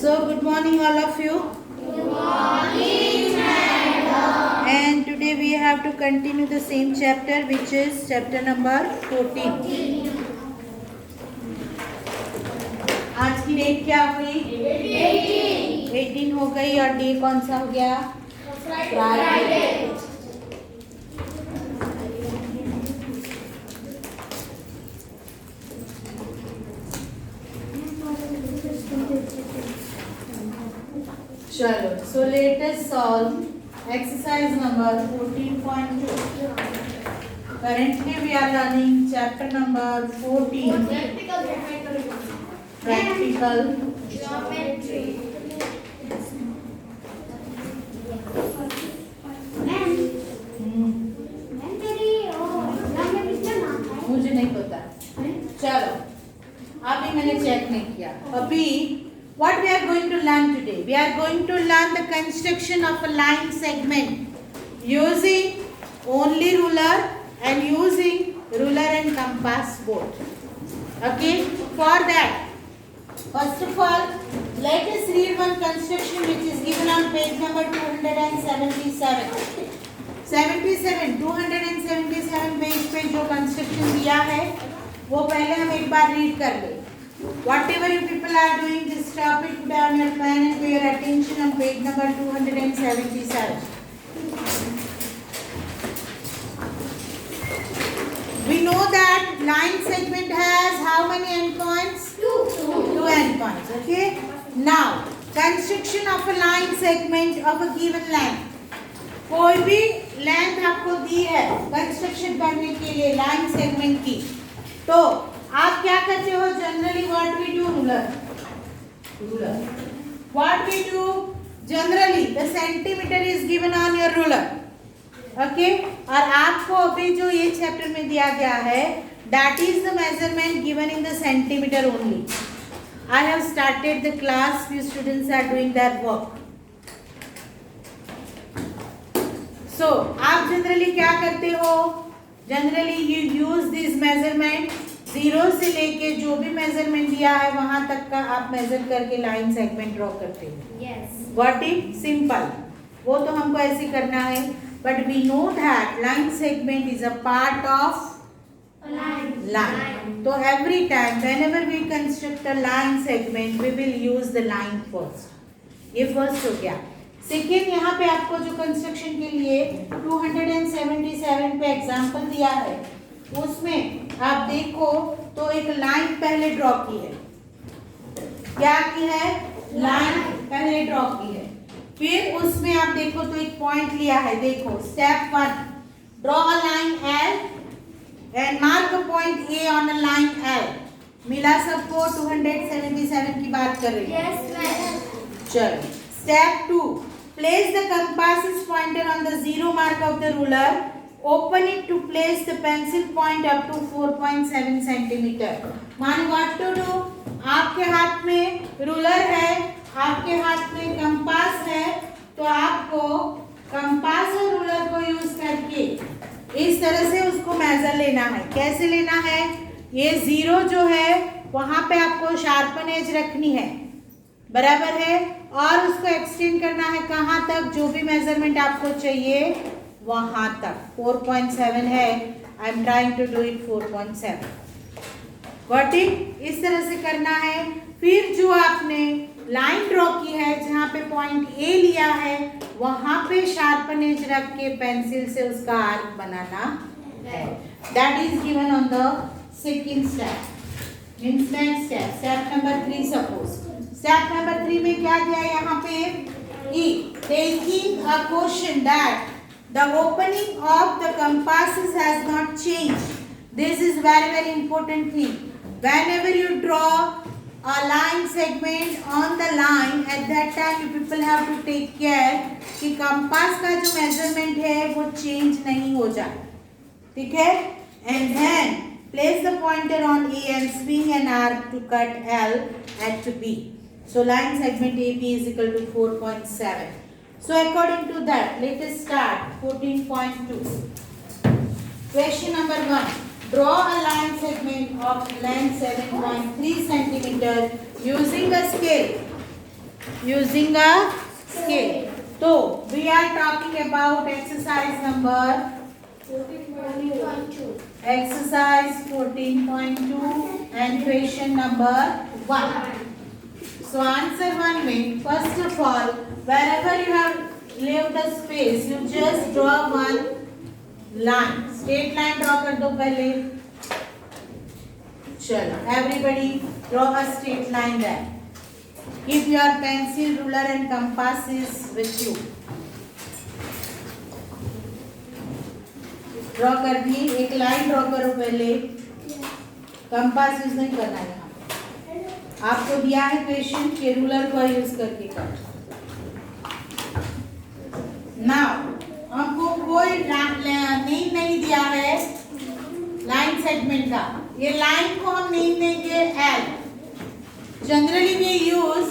So good morning all of you. Good morning, madam. And today we have to continue the same chapter, which is chapter number 14. आज की date क्या हुई? 18 हो गई और day कौन सा हो गया? फ्राइडे। चलो, so let us solve exercise number 14.2. Currently we are learning chapter number 14. Practical Geometry. मुझे नहीं पता। चलो, अभी मैंने चेक नहीं किया। अभी what we are going to learn today? We are going to learn the construction of a line segment using only ruler and using ruler and compass both. Okay? For that, first of all, let us read one construction which is given on page number 277. 277 page पे जो construction दिया है वो पहले हम एक बार read कर ले. Whatever you people are doing, just stop it, put down your pen and pay your attention on page number 277. We know that line segment has how many endpoints? Two endpoints. Okay. Now, construction of a line segment of a given length. कोई भी length आपको दी है construction करने के लिए line segment की, तो आप क्या करते हो? Generally what we do, ruler what we do generally, the centimetre is given on your ruler. Okay, और आपको अभी जो ये चैप्टर में दिया गया है, that is the measurement given in the centimetre only. I have started the class, few students are doing that work. So, आप जनरली क्या करते हो? Generally you use this measurement, zero से लेके जो भी मेजरमेंट दिया है वहां तक का आप मेजर करके लाइन सेगमेंट ड्रॉ करते हो. Yes. Got it? Simple. वो तो हमको ऐसे करना है, but we know that line segment is a part of line. तो every time whenever we construct a line segment, we will use the line first. ये फर्स्ट हो गया. सेकेंड, यहाँ पे आपको जो कंस्ट्रक्शन के लिए 277 पे एग्जाम्पल दिया है, उसमें आप देखो तो एक लाइन पहले ड्रॉ की है. क्या की है? लाइन पहले ड्रॉ की है. फिर उसमें आप देखो तो एक पॉइंट लिया है. देखो, step 1, draw a line L and mark a point A on a line L. मिला सबको? 277 की बात कर रही है. Yes, madam. चलो, step 2, place the compass pointer on the zero mark of the ruler. Open it to place the pencil point up to 4.7 centimeter. मान what to do? आपके हाथ में रूलर है, आपके हाथ में कंपास है, तो आपको कंपास और रूलर को यूज करके इस तरह से उसको मेजर लेना है. कैसे लेना है? ये जीरो जो है वहां पे आपको शार्पन एज रखनी है, बराबर है, और उसको एक्सटेंड करना है कहाँ तक? जो भी मेजरमेंट आपको चाहिए वहां तक. 4.7 है, I am trying to do it 4.7. Got it? इस तरह से करना है. फिर जो आपने लाइन ड्रॉ की है जहाँ पे पॉइंट ए लिया है, वहां पे शार्पन एज रख के पेंसिल से उसका आर्क बनाना है. That is given on the second step. Means next step, step number 3. Suppose step number 3 में क्या दिया है यहाँ पे? E, taking a caution that the opening of the compasses has not changed. This is very important thing. Whenever you draw a line segment on the line, at that time you people have to take care कि compass का जो measurement है वो change नहीं हो जाए. ठीक है? And then place the pointer on A and swing an arc to cut L at B. So line segment AB is equal to 4.7. So according to that, let us start 14.2. Question number 1. Draw a line segment of length 7.3 centimeter using a scale. using a scale. So we are talking about exercise number 14.2. exercise 14.2 and question number 1. So answer 1 में first of all wherever you have left the space you just draw one line. Straight line draw कर दो पहले. चलो everybody draw a straight line there. Keep your pencil, ruler and compasses with you. Draw कर दी. एक line draw करो पहले. Compass use नहीं करना है यहाँ. आपको दिया है क्वेश्चन के रूलर को यूज करके कर. नाउ हमको कोई नेम नहीं दिया है लाइन सेगमेंट का. ये लाइन को हम नेम देंगे L. Generally we use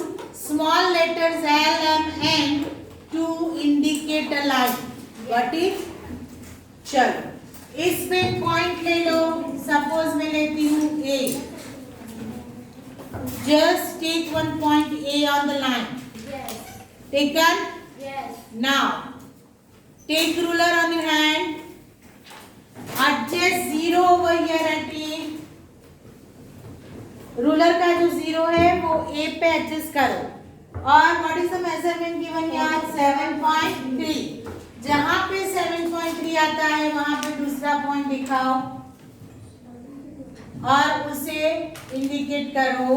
small letters L M N to indicate a line. What is. चलो इस पे पॉइंट ले लो. सपोज मैं लेती हूँ A. Just take one point A on the line. Yes. Taken. Yes. Now take ruler on your hand. Adjust zero over here at A. Ruler का जो zero है वो ए पे एडजस्ट करो. और what is the measurement given here 7.3. जहां पे 7.3 आता है वहां पे दूसरा पॉइंट दिखाओ और उसे इंडिकेट करो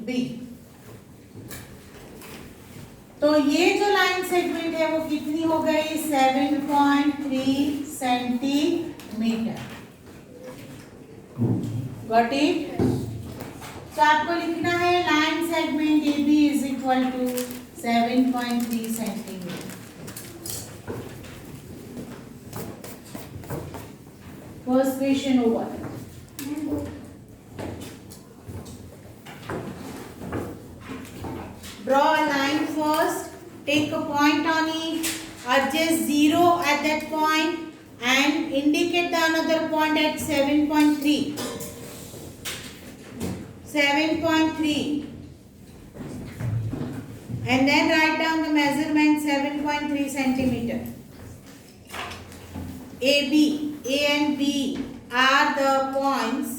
बी. तो ये जो लाइन सेगमेंट है वो कितनी हो गई 7.3 सेंटीमीटर. Got it. तो आपको लिखना है line segment A B is equal to 7.3 centimetre. First question over. Draw a line first. Take a point on it. Adjust 0 at that point and indicate the another point at 7.3. 7.3. And then write down the measurement 7.3 centimeter. A and B are the points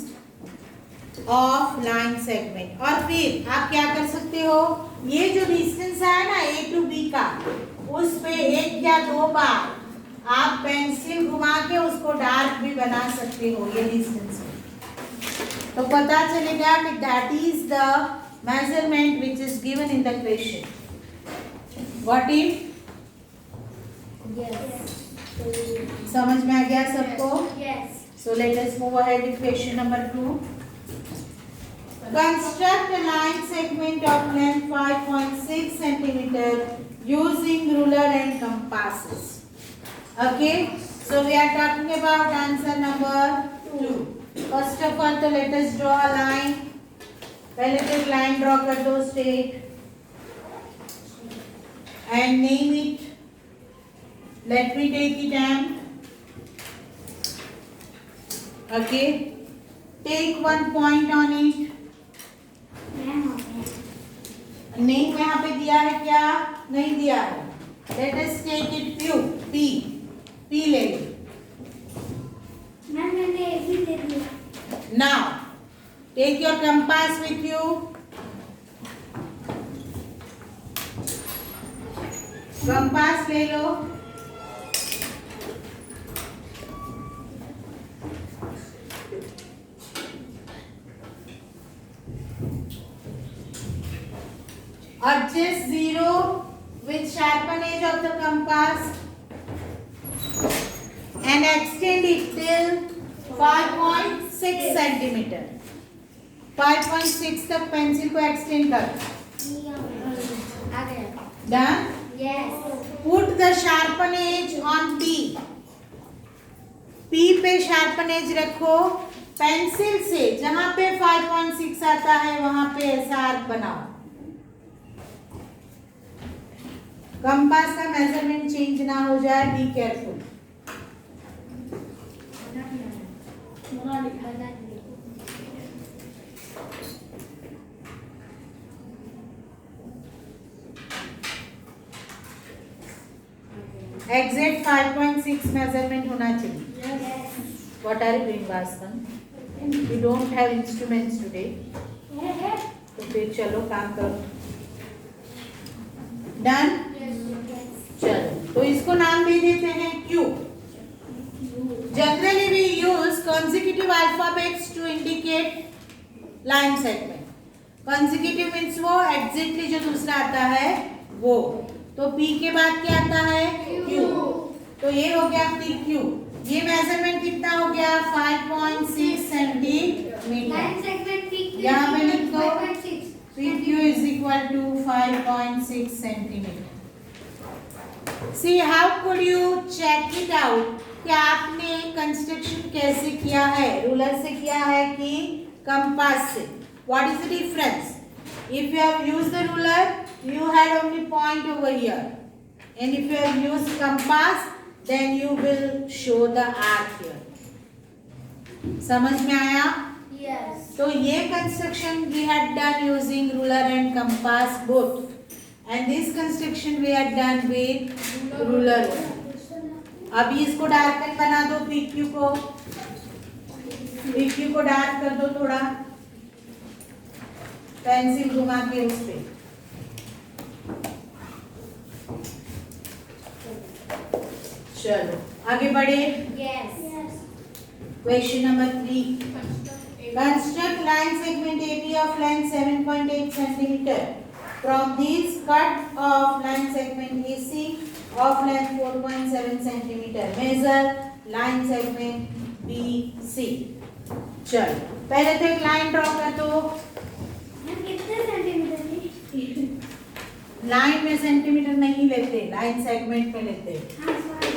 of line segment. और फिर आप क्या कर सकते हो. ये जो distance है ना A to B का उस पे एक या दो बार आप पेंसिल घुमा के उसको डार्क भी बना सकते हो. ये डिस्टेंस तो पता चलेगा कि that is the measurement which is given in the question. What if. Yes. समझ में आ गया सबको. Yes. So let us move ahead with question number 2. Construct a line segment of length 5.6 centimeter using ruler and compasses. Okay. So we are talking about answer number 2. First of all, तो let us draw a line. पहले तो एक line draw कर दो straight and name it. Let me take it M. Okay. Take one point on it. Name यहाँ पे दिया है क्या. नहीं दिया है. Let us take it Q. P. P ले लो. मैम मैंने एक ही दे दिया. Now take your compass with you. Compass ले लो. Adjust 0 with sharpen edge of the compass and extend it till 5.6 centimeter. 5.6 तक पेंसिल को एक्सटेंड कर. आ गया. Done? Yes. Put the sharpen edge on P. P पे sharpen edge रखो. Pencil से जहां पे 5.6 आता है वहां पे ऐसा आर्क बनाओ. कंपास का मेजरमेंट चेंज ना हो जाए. Be careful. एग्जैक्ट 5.6 मेजरमेंट होना चाहिए. Yes. What are you doing, Bhaskar? You don't have instruments today. तो फिर चलो काम करो. Done? चलो तो इसको नाम दे देते हैं Q. Generally we use consecutive alphabets to indicate line segment. Consecutive means वो exactly जो दूसरा आता है वो. तो P के बाद क्या आता है? Q. तो ये हो गया PQ. ये मेजरमेंट कितना हो गया? 5.6 सेंटीमीटर. Line segment PQ. यहाँ पे लिख दो 5.6. PQ is equal to 5.6 centimeter. See how could you check it out? कि आपने कंस्ट्रक्शन कैसे किया है? रूलर से किया है कि कंपास से? What is the difference? If you have used the ruler, you had only point over here, and if you have used compass, then you will show the arc here. समझ में आया? Yes. तो ये construction we had done using ruler and compass both, and this construction we had done with ruler. अभी इसको darken बना दो. PQ को डार्क कर दो थोड़ा, पेंसिल घुमा के उस पे. चलो आगे बढ़े. Yes. Question number 3. Construct line segment AB of length 7.8 cm. From this cut of line segment AC of length 4.7 cm. Measure line segment BC. चलो पहले तो एक लाइन ड्रॉ कर दो. मैम कितने सेंटीमीटर की? लाइन में सेंटीमीटर नहीं लेते, लाइन सेगमेंट में लेते. हाँ सॉरी.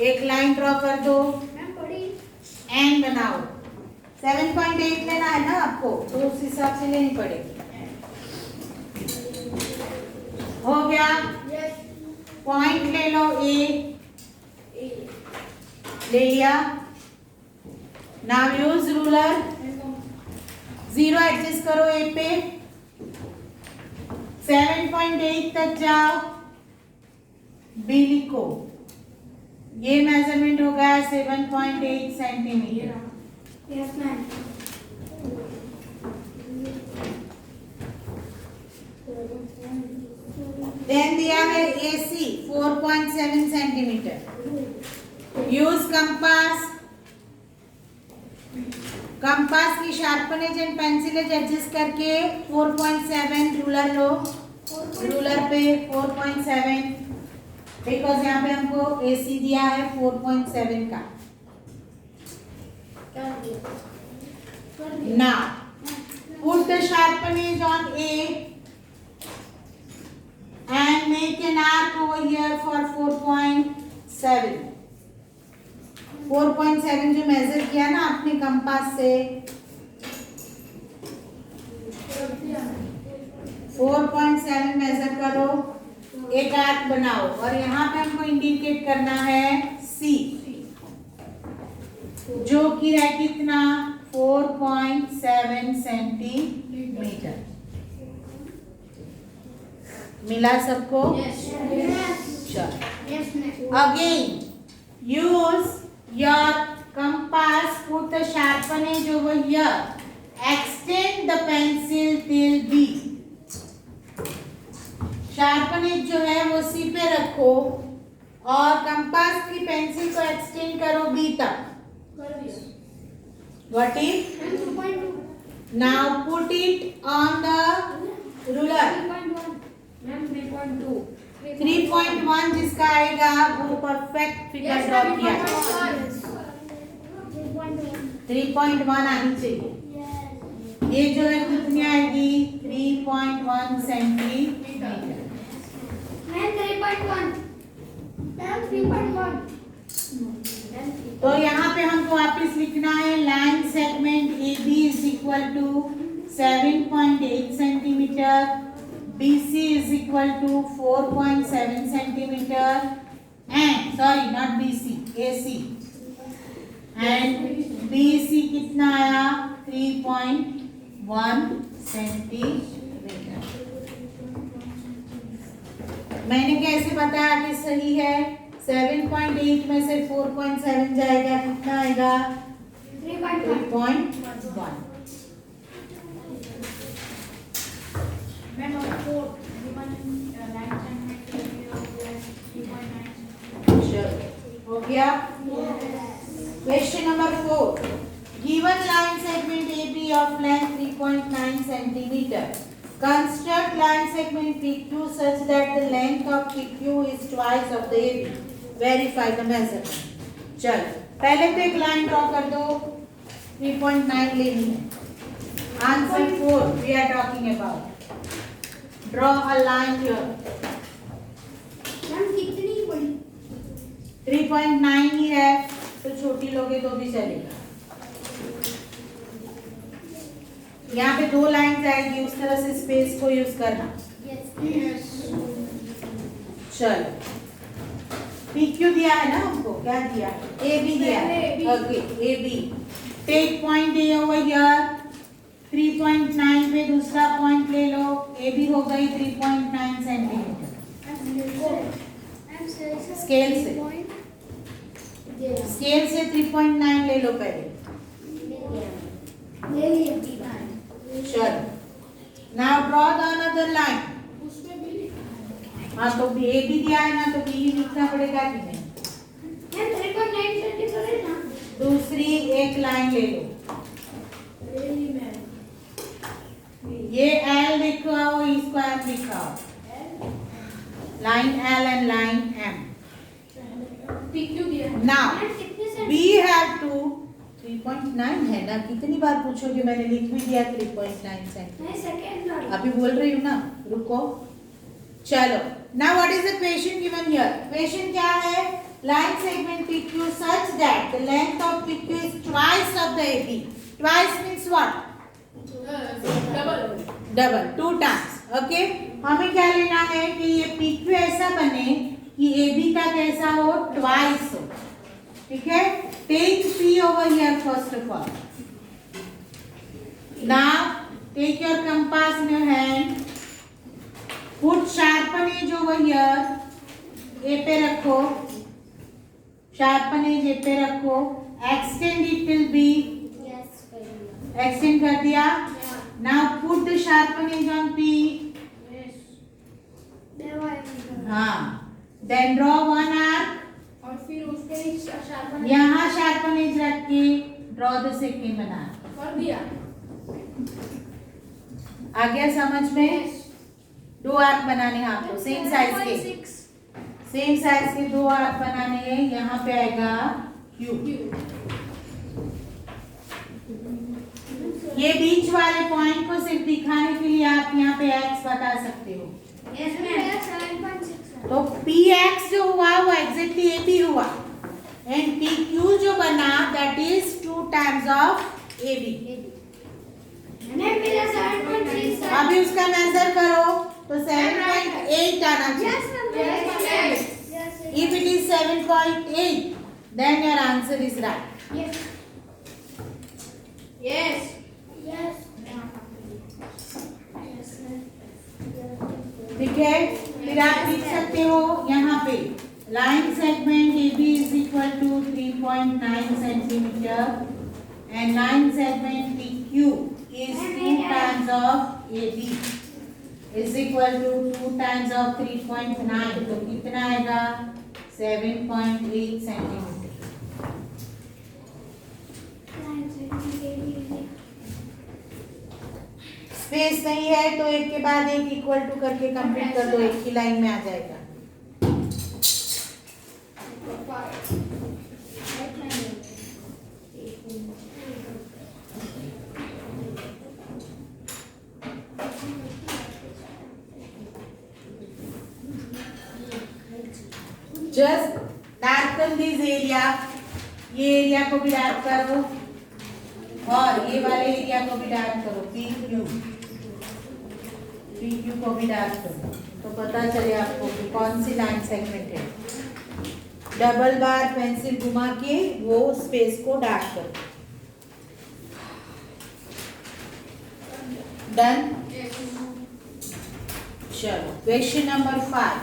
एक लाइन ड्रॉ कर दो. मैम बड़ी. एन बनाओ. 7.8 लेना है ना आपको, तो उस हिसाब से लेनी पड़ेगी. हो गया. Yes. पॉइंट ले लो ए. ले लिया. Now use ruler. 0 एडजस्ट करो ए पे. 7.8 तक जाओ. बी लिखो. ये मेजरमेंट हो गया 7.8 सेंटीमीटर. Yes ma'am. देन दिया है AC 4.7 centimetre. Use compass. Compass की शार्पनेज एंड पेंसिलेज एडजस्ट करके 4.7 रूलर लो. रूलर पे 4.7, बिकॉज यहाँ पे हमको AC दिया है 4.7 का. Now put the sharpenage on A and make an arc over here for 4.7. 4.7 जो मेजर किया ना आपने कंपास से, 4.7 मेजर करो. एक आर्क बनाओ और यहाँ पे हमको इंडिकेट करना है C, जो कि है कितना? 4.7 सेंटीमीटर. मिला सबको? Yes. चलो. Yes ma'am. Again, use your compass, put the sharpenage over here. Extend the pencil till B. शार्पनेज जो है वो C पे रखो और कंपास की पेंसिल को एक्सटेंड करो B तक. What is? Ma'am 2.2. Now put it on the ruler. 3.1. Ma'am 3.2. 3.1 जिसका आएगा वो परफेक्ट फिगर ड्रॉ किया. 3.1 आनी चाहिए. ये जो है कितनी आएगी? 3.1 सेंटीमीटर. मैम 3.1. मैम 3.1. तो यहाँ पे हमको वापस लिखना है line segment AB is equal to 7.8 centimetre. BC is equal to 4.7 centimeter, and sorry not BC, AC, and BC कितना आया? 3.1 सेंटीमीटर. मैंने कैसे बताया कि सही है? 7.8 में से 4.7 जाएगा, कितना आएगा? 3.1. 3.1। Ma'am, number 4. Given 9 centimeter of length 3.9. चलो, हो गया? Question number 4. Given line segment AB of length 3.9 centimeter. Construct line segment PQ such that the length of PQ is twice of the AB. Verify the measurement. चलो, पहले तो एक line draw कर दो। 3.9 लेनी है। Answer 4 we are talking about. Draw a line here. Ma'am कितनी बड़ी? 3.9 ही है, तो छोटी लोगे तो भी चलेगा। यहाँ पे 2 लाइन आएगी, उस तरह से स्पेस को यूज करना। Yes. चलो, PQ दिया है ना हमको, क्या दिया? AB दिया है। Okay, AB। Take point A over here. 3.9 पे दूसरा पॉइंट ले लो। AB हो गई 3.9 सेंटीमीटर। स्केल से 3.9 ले लो पहले। चलो, now draw the another line. हाँ, तो B भी दिया है ना, तो B ही लिखना पड़ेगा कि नहीं? दूसरी एक लाइन ले लो। ये L लिखाओ, इसको M लिखाओ। Line L and line M। Now we have to 3.9 है ना, कितनी बार पूछोगे? मैंने लिख भी दिया 3.9 सेंटीमीटर। अभी बोल रही हूँ ना, रुको। चलो, now what is the question given here? Question क्या है? Line segment PQ such that the length of PQ is twice of the AB. Twice means what? Double, 2 times. Okay? हमें क्या लेना है कि ये PQ ऐसा बने कि AB का कैसा हो? Twice हो। ठीक है? Take P over here first of all. Now take your compass in your hand. Put sharpen edge over here. A पे रखो। Sharpen edge A पे रखो। Extend it till B. Extend कर दिया? Now put the sharpen edge on P. हाँ। Then draw one arc. और फिर उस पे शार्पन यहाँ sharpen edge रख के draw the second बना। कर दिया। आ गया समझ में? 2 आर्क बनाने हैं आपको, सेम साइज के। सेम साइज के 2 आर्क बनाने हैं। यहाँ पे आएगा Q। ये बीच वाले पॉइंट को सिर्फ दिखाने के लिए आप यहाँ पे x बता सकते हो। तो PX जो हुआ वो एग्जैक्टली AB हुआ, एंड PQ जो बना that is 2 times of AB। अभी उसका मेजर करो तो 7.8 आना चाहिए। If it is 7.8, then your answer is right. ठीक है, फिर आप लिख सकते हो यहाँ पे line segment AB is equal to 3.9 centimetre and line segment PQ is 2 times of AB is equal to 2 times of 3.9, तो कितना आएगा? 7.8 सेंटीमीटर। स्पेस नहीं है तो एक के बाद एक इक्वल टू करके कंप्लीट कर दो, एक ही लाइन में आ जाएगा। जस्ट डार्कन दिस एरिया, ये एरिया को भी डार्क करो और ये वाले एरिया को भी डार्क करो। PQ को भी डार्क करो तो पता चले आपको कि कौन सी लाइन सेगमेंट है। डबल बार पेंसिल घुमा के वो स्पेस को डार्क करो। डन? चलो, question number 5।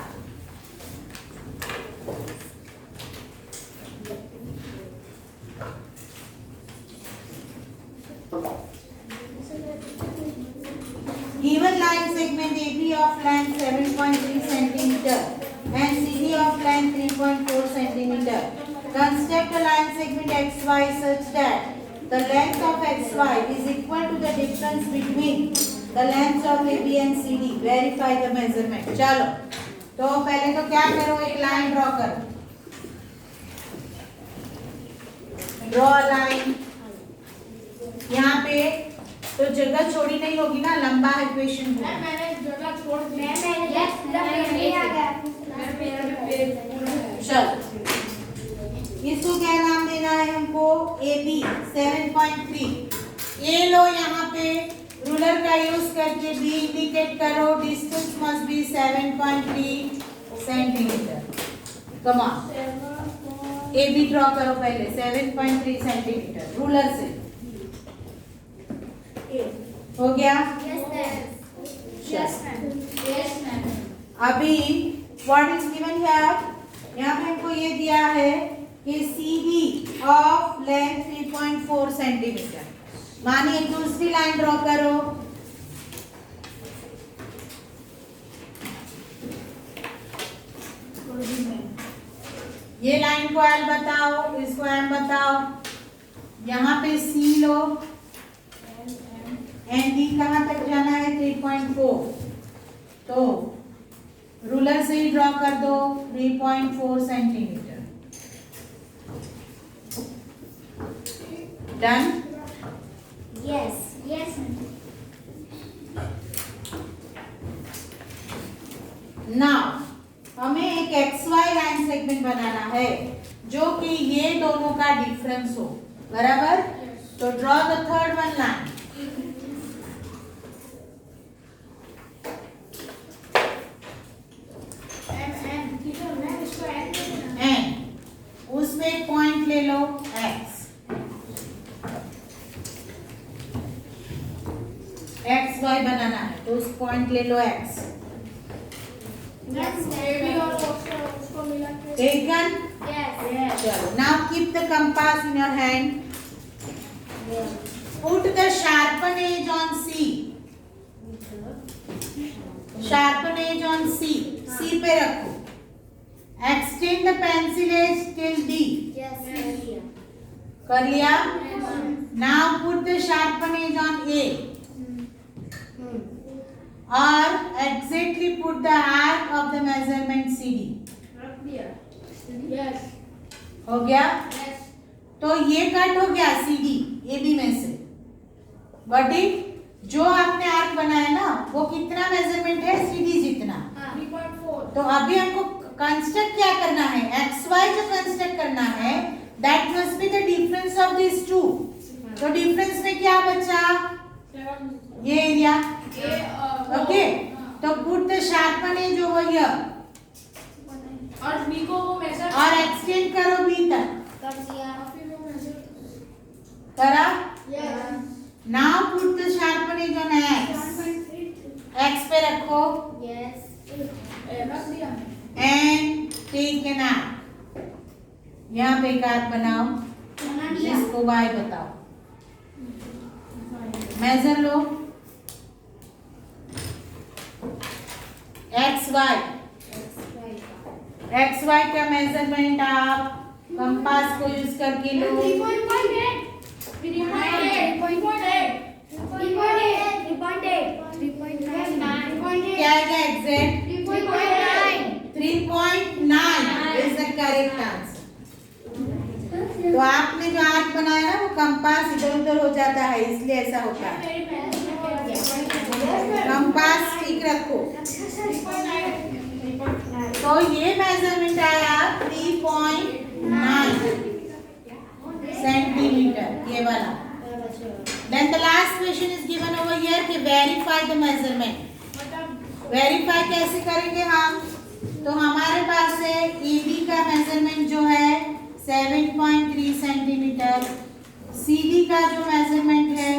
the line segment AB of length 7.3 centimeter and CD of length 3.4 centimeter. Construct a line segment XY such that the length of XY is equal to the difference between the lengths of AB and CD. Verify the measurement. चलो, तो पहले तो क्या करो, एक line draw करो. Draw line. यहाँ पे तो जगह छोड़ी नहीं होगी ना, लंबा इक्वेशन को. मैंने जगह छोड़ दी. चल, इसको क्या नाम देना है हमको? AB 7.3. ये लो, यहाँ पे रूलर का यूज करके B इंडिकेट करो. Distance must be 7.3 centimetre. Come on, AB draw करो पहले 7.3 सेंटीमीटर रूलर से. हो गया? अभी व्हाट इज गिवन हियर? यहाँ पे हमको ये दिया है कि CD ऑफ लेंथ 3.4 सेंटीमीटर. मानिए दूसरी लाइन ड्रॉ करो. ये लाइन को L बताओ, इसको M बताओ. यहाँ पे C लो, एंड D कहाँ तक जाना है? 3.4. तो रूलर से ही ड्रॉ कर दो 3.4 सेंटीमीटर. डन? Yes. नाउ हमें एक XY लाइन सेगमेंट बनाना है जो कि ये दोनों का डिफरेंस हो. बराबर? तो draw the third one line. उसमें एक पॉइंट ले लो X. XY बनाना है तो उस पॉइंट ले लो X. टेकन? चलो, now keep the compass in your hand. Put the sharpen edge on C. Sharpen edge on C. C पे रखो. Extend the pencil edge till D. कर लिया? Now put the sharpen edge on A. और exactly put the arc of the measurement CD. हो गया? तो ये cut हो गया CD AB में से. बट जो आपने आर्क बनाया ना, वो कितना मेजरमेंट है? CD जितना. 3.4. तो अभी हमको कंस्ट्रक्ट क्या करना है? XY जो कंस्ट्रक्ट करना है, that must be the difference of this two. तो डिफरेंस में क्या बचा? ये एरिया. ओके, तो put the sharpen edge over here. और B को वो मेजर और एक्सटेंड करो B तक. करा? Now put the sharpen edge on X. X पे रखो रख दिया. And take an arc. यहाँ पे एक आर्क बनाओ, इसको Y बताओ. मेजर लो XY का मेजरमेंट आप कंपास को यूज करके लो. 3.8. क्या आएगा exact? 3.9 is the correct answer. तो आपने जो आर्क बनाया ना, वो कंपास इधर उधर हो जाता है, इसलिए ऐसा होता है. कंपास ठीक रखो. तो ये मेजरमेंट आया 3.9 सेंटीमीटर, ये वाला. Then the last question is given over here कि verify the measurement. वेरीफाई कैसे करेंगे हम? तो हमारे पास है AB का मेजरमेंट जो है 7.3 सेंटीमीटर. CD का जो मेजरमेंट है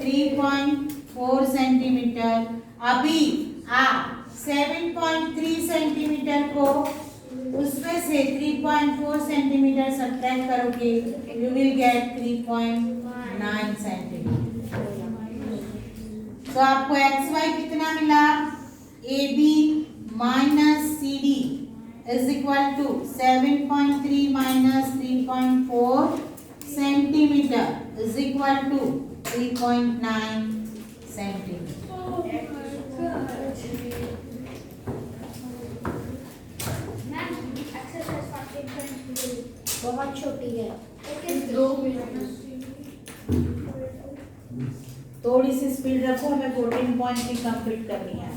3.4 सेंटीमीटर. अभी आप 7.3 सेंटीमीटर को उसमें से 3.4 सेंटीमीटर सब्ट्रैक्ट करोगे, यू विल गेट 3.9 सेंटीमीटर. तो आपको XY कितना मिला, AB minus CD is equal to 7.3 minus 3.4 centimetre is equal to 3.9 centimetre. बहुत छोटी है। थोड़ी सी स्पीड रखो, हमें 14 पॉइंट की कंप्लीट करनी है।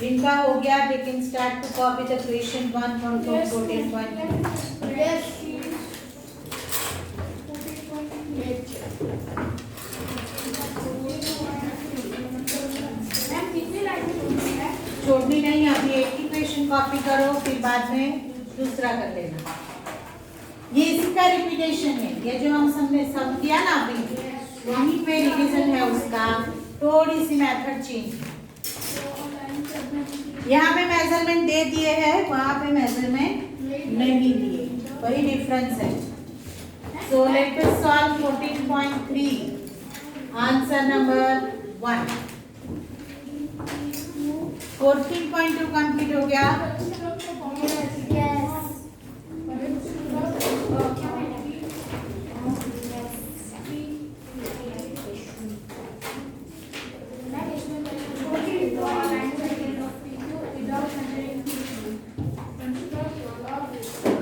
इनका हो गया, they can start to copy the question 1 from 14 point. छोड़नी नहीं, अभी एक ही क्वेश्चन कॉपी करो, फिर बाद में दूसरा कर लेना। ये इसका रिपीटेशन है, ये जो हम सबने सब किया ना अभी, वहीं पे रिवीजन है उसका, थोड़ी सी मेथड चेंज। यहाँ पे मेजरमेंट दे दिए हैं, वहाँ पे मेजरमेंट नहीं दिए, वही डिफरेंस है। So let us solve 14.3, answer number 1। 14.2 complete हो गया।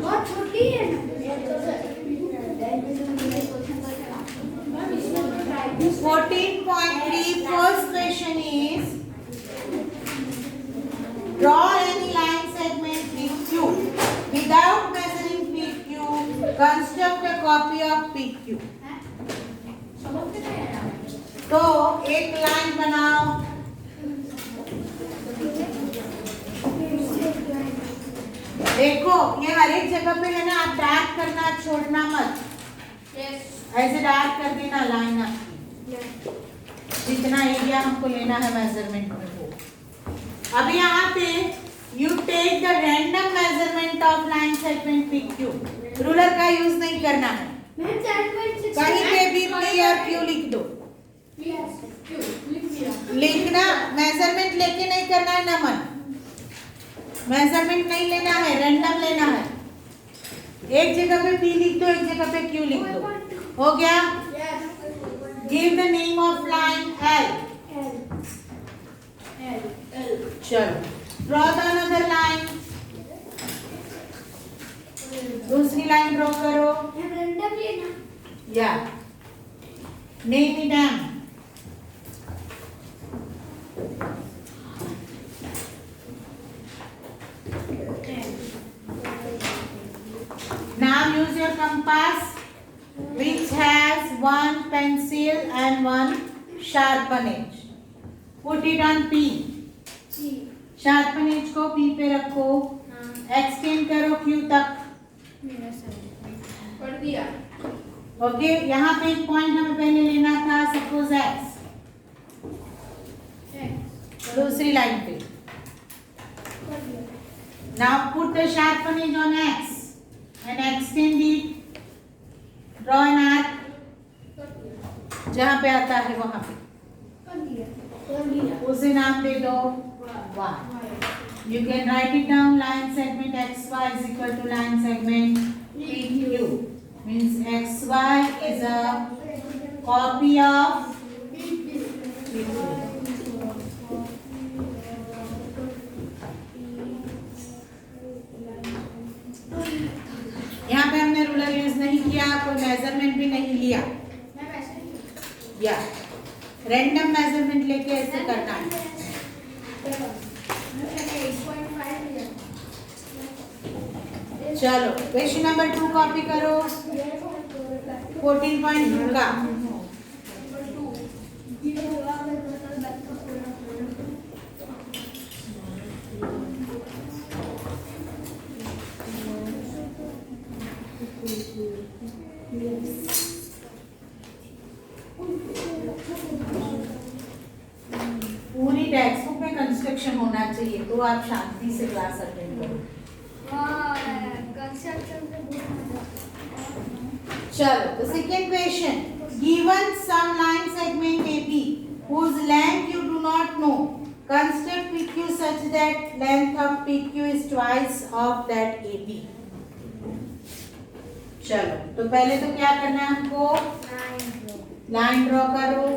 बहुत छोटी है। 14.3 first question is draw any line segment PQ without measuring PQ, construct a copy of PQ। तो एक लाइन बनाओ, देखो ये हर एक जगह पे है ना, आप डार्क करना छोड़ना मत, ऐसे डार्क कर देना लाइन आपकी, जितना एरिया हमको लेना है मेजरमेंट में वो। अब यहाँ पे you take the random measurement of line segment PQ, ruler का यूज नहीं करना है, कहीं पे भी P और Q लिख दो, लिखना, मेजरमेंट लेके नहीं करना है नमन, मेजरमेंट नहीं लेना है, रैंडम लेना है। एक जगह पे P लिख दो, एक जगह पे Q लिख दो, हो गया। Give the name of line L। चलो ड्रॉ द अनदर लाइन, दूसरी लाइन ड्रॉ करो, या name it M। Now use your compass which has one pencil and one sharpen edge. Put it on P. Sharpen edge को P पे रखो, extend करो Q तक। कर दिया। ओके, यहाँ पे एक पॉइंट हमें पहले लेना था, सपोज X, दूसरी लाइन पे। Now put the sharpen edge on X and extend it. Draw an arc, जहाँ पे आता है वहाँ पे उसे नाम दे दो Y. You can write it down, line segment XY is equal to line segment PQ. Means XY is a copy of PQ. यहाँ पे हमने रूलर यूज नहीं किया, कोई मेजरमेंट भी नहीं लिया, या रैंडम मेजरमेंट लेके ऐसे करना है। चलो क्वेश्चन नंबर 2 कॉपी करो, 14.2 का। पूरी टेक्स्ट बुक में कंस्ट्रक्शन होना चाहिए, तो आप शांति से क्लास अटेंड करो। चलो, the second question, given some line segment AB whose length you do not know, construct PQ such that length of PQ is twice of that AB. चलो तो पहले तो क्या करना है हमको, लाइन ड्रॉ करो।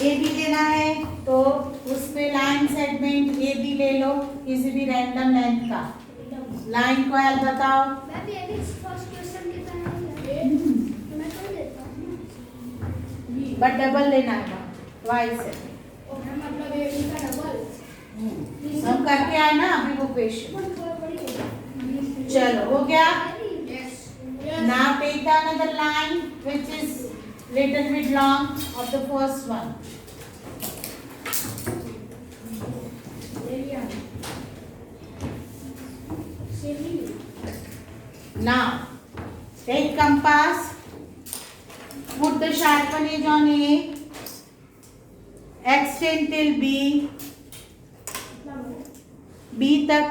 ए बी लेना है तो उसमें लाइन सेगमेंट ए बी ले लो किसी भी रैंडम लेंथ का। लाइन को एल बताओ। मैं भी अभी फर्स्ट क्वेश्चन के तरह तो मैं कर देता हूँ। बट डबल लेना है ट्वाइस है। मतलब ए बी का डबल हम करके आए ना अभी वो क्वेश्चन। चलो हो गया। Now take the another line which is little bit long of the first one. Now take compass, put the sharpen edge on A, extend till B, B तक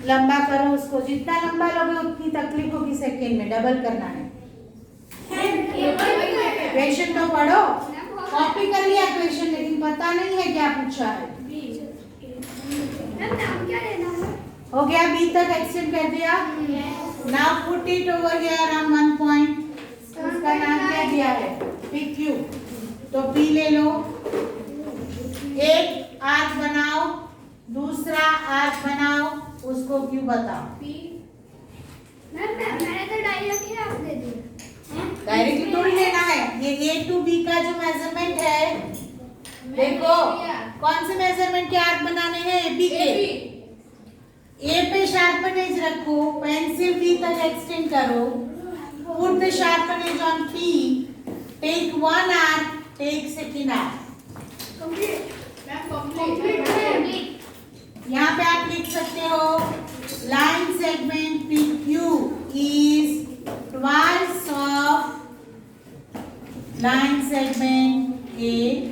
लंबा करो उसको। जितना लंबा लोगे उतनी तकलीफ होगी सेकेंड में, डबल करना है। क्वेश्चन तो पढ़ो, कॉपी कर लिया क्वेश्चन लेकिन पता नहीं है क्या पूछा है। नाम क्या लेना है? हो गया, बी तक एक्सटेंड कर दिया। Now put it over here on one point. उसका नाम क्या दिया है? PQ। तो P ले लो, एक आर्क बनाओ, दूसरा आर्क बनाओ, उसको Q बताओ। मैंने तो डायरेक्टली आप दे दिया। डायरेक्टली थोड़ी लेना है, ये A to B का जो मेजरमेंट है, देखो कौन से मेजरमेंट के आर्क बनाने हैं? AB के। A पे शार्पन एज रखो, पेंसिल B तक एक्सटेंड करो, put the sharpen edge on P, take one arc, take second arc. यहाँ पे आप लिख सकते हो line segment PQ is twice of line segment AB।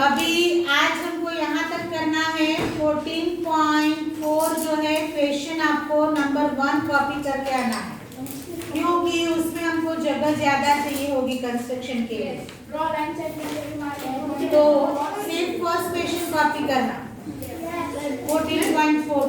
अभी आज हमको यहाँ तक करना है। 14.4 जो है क्वेश्चन आपको नंबर 1 कॉपी करके आना है, क्योंकि उसमें हमको जगह ज्यादा चाहिए होगी कंस्ट्रक्शन के लिए। तो सिर्फ फर्स्ट क्वेश्चन कॉपी करना 14.4।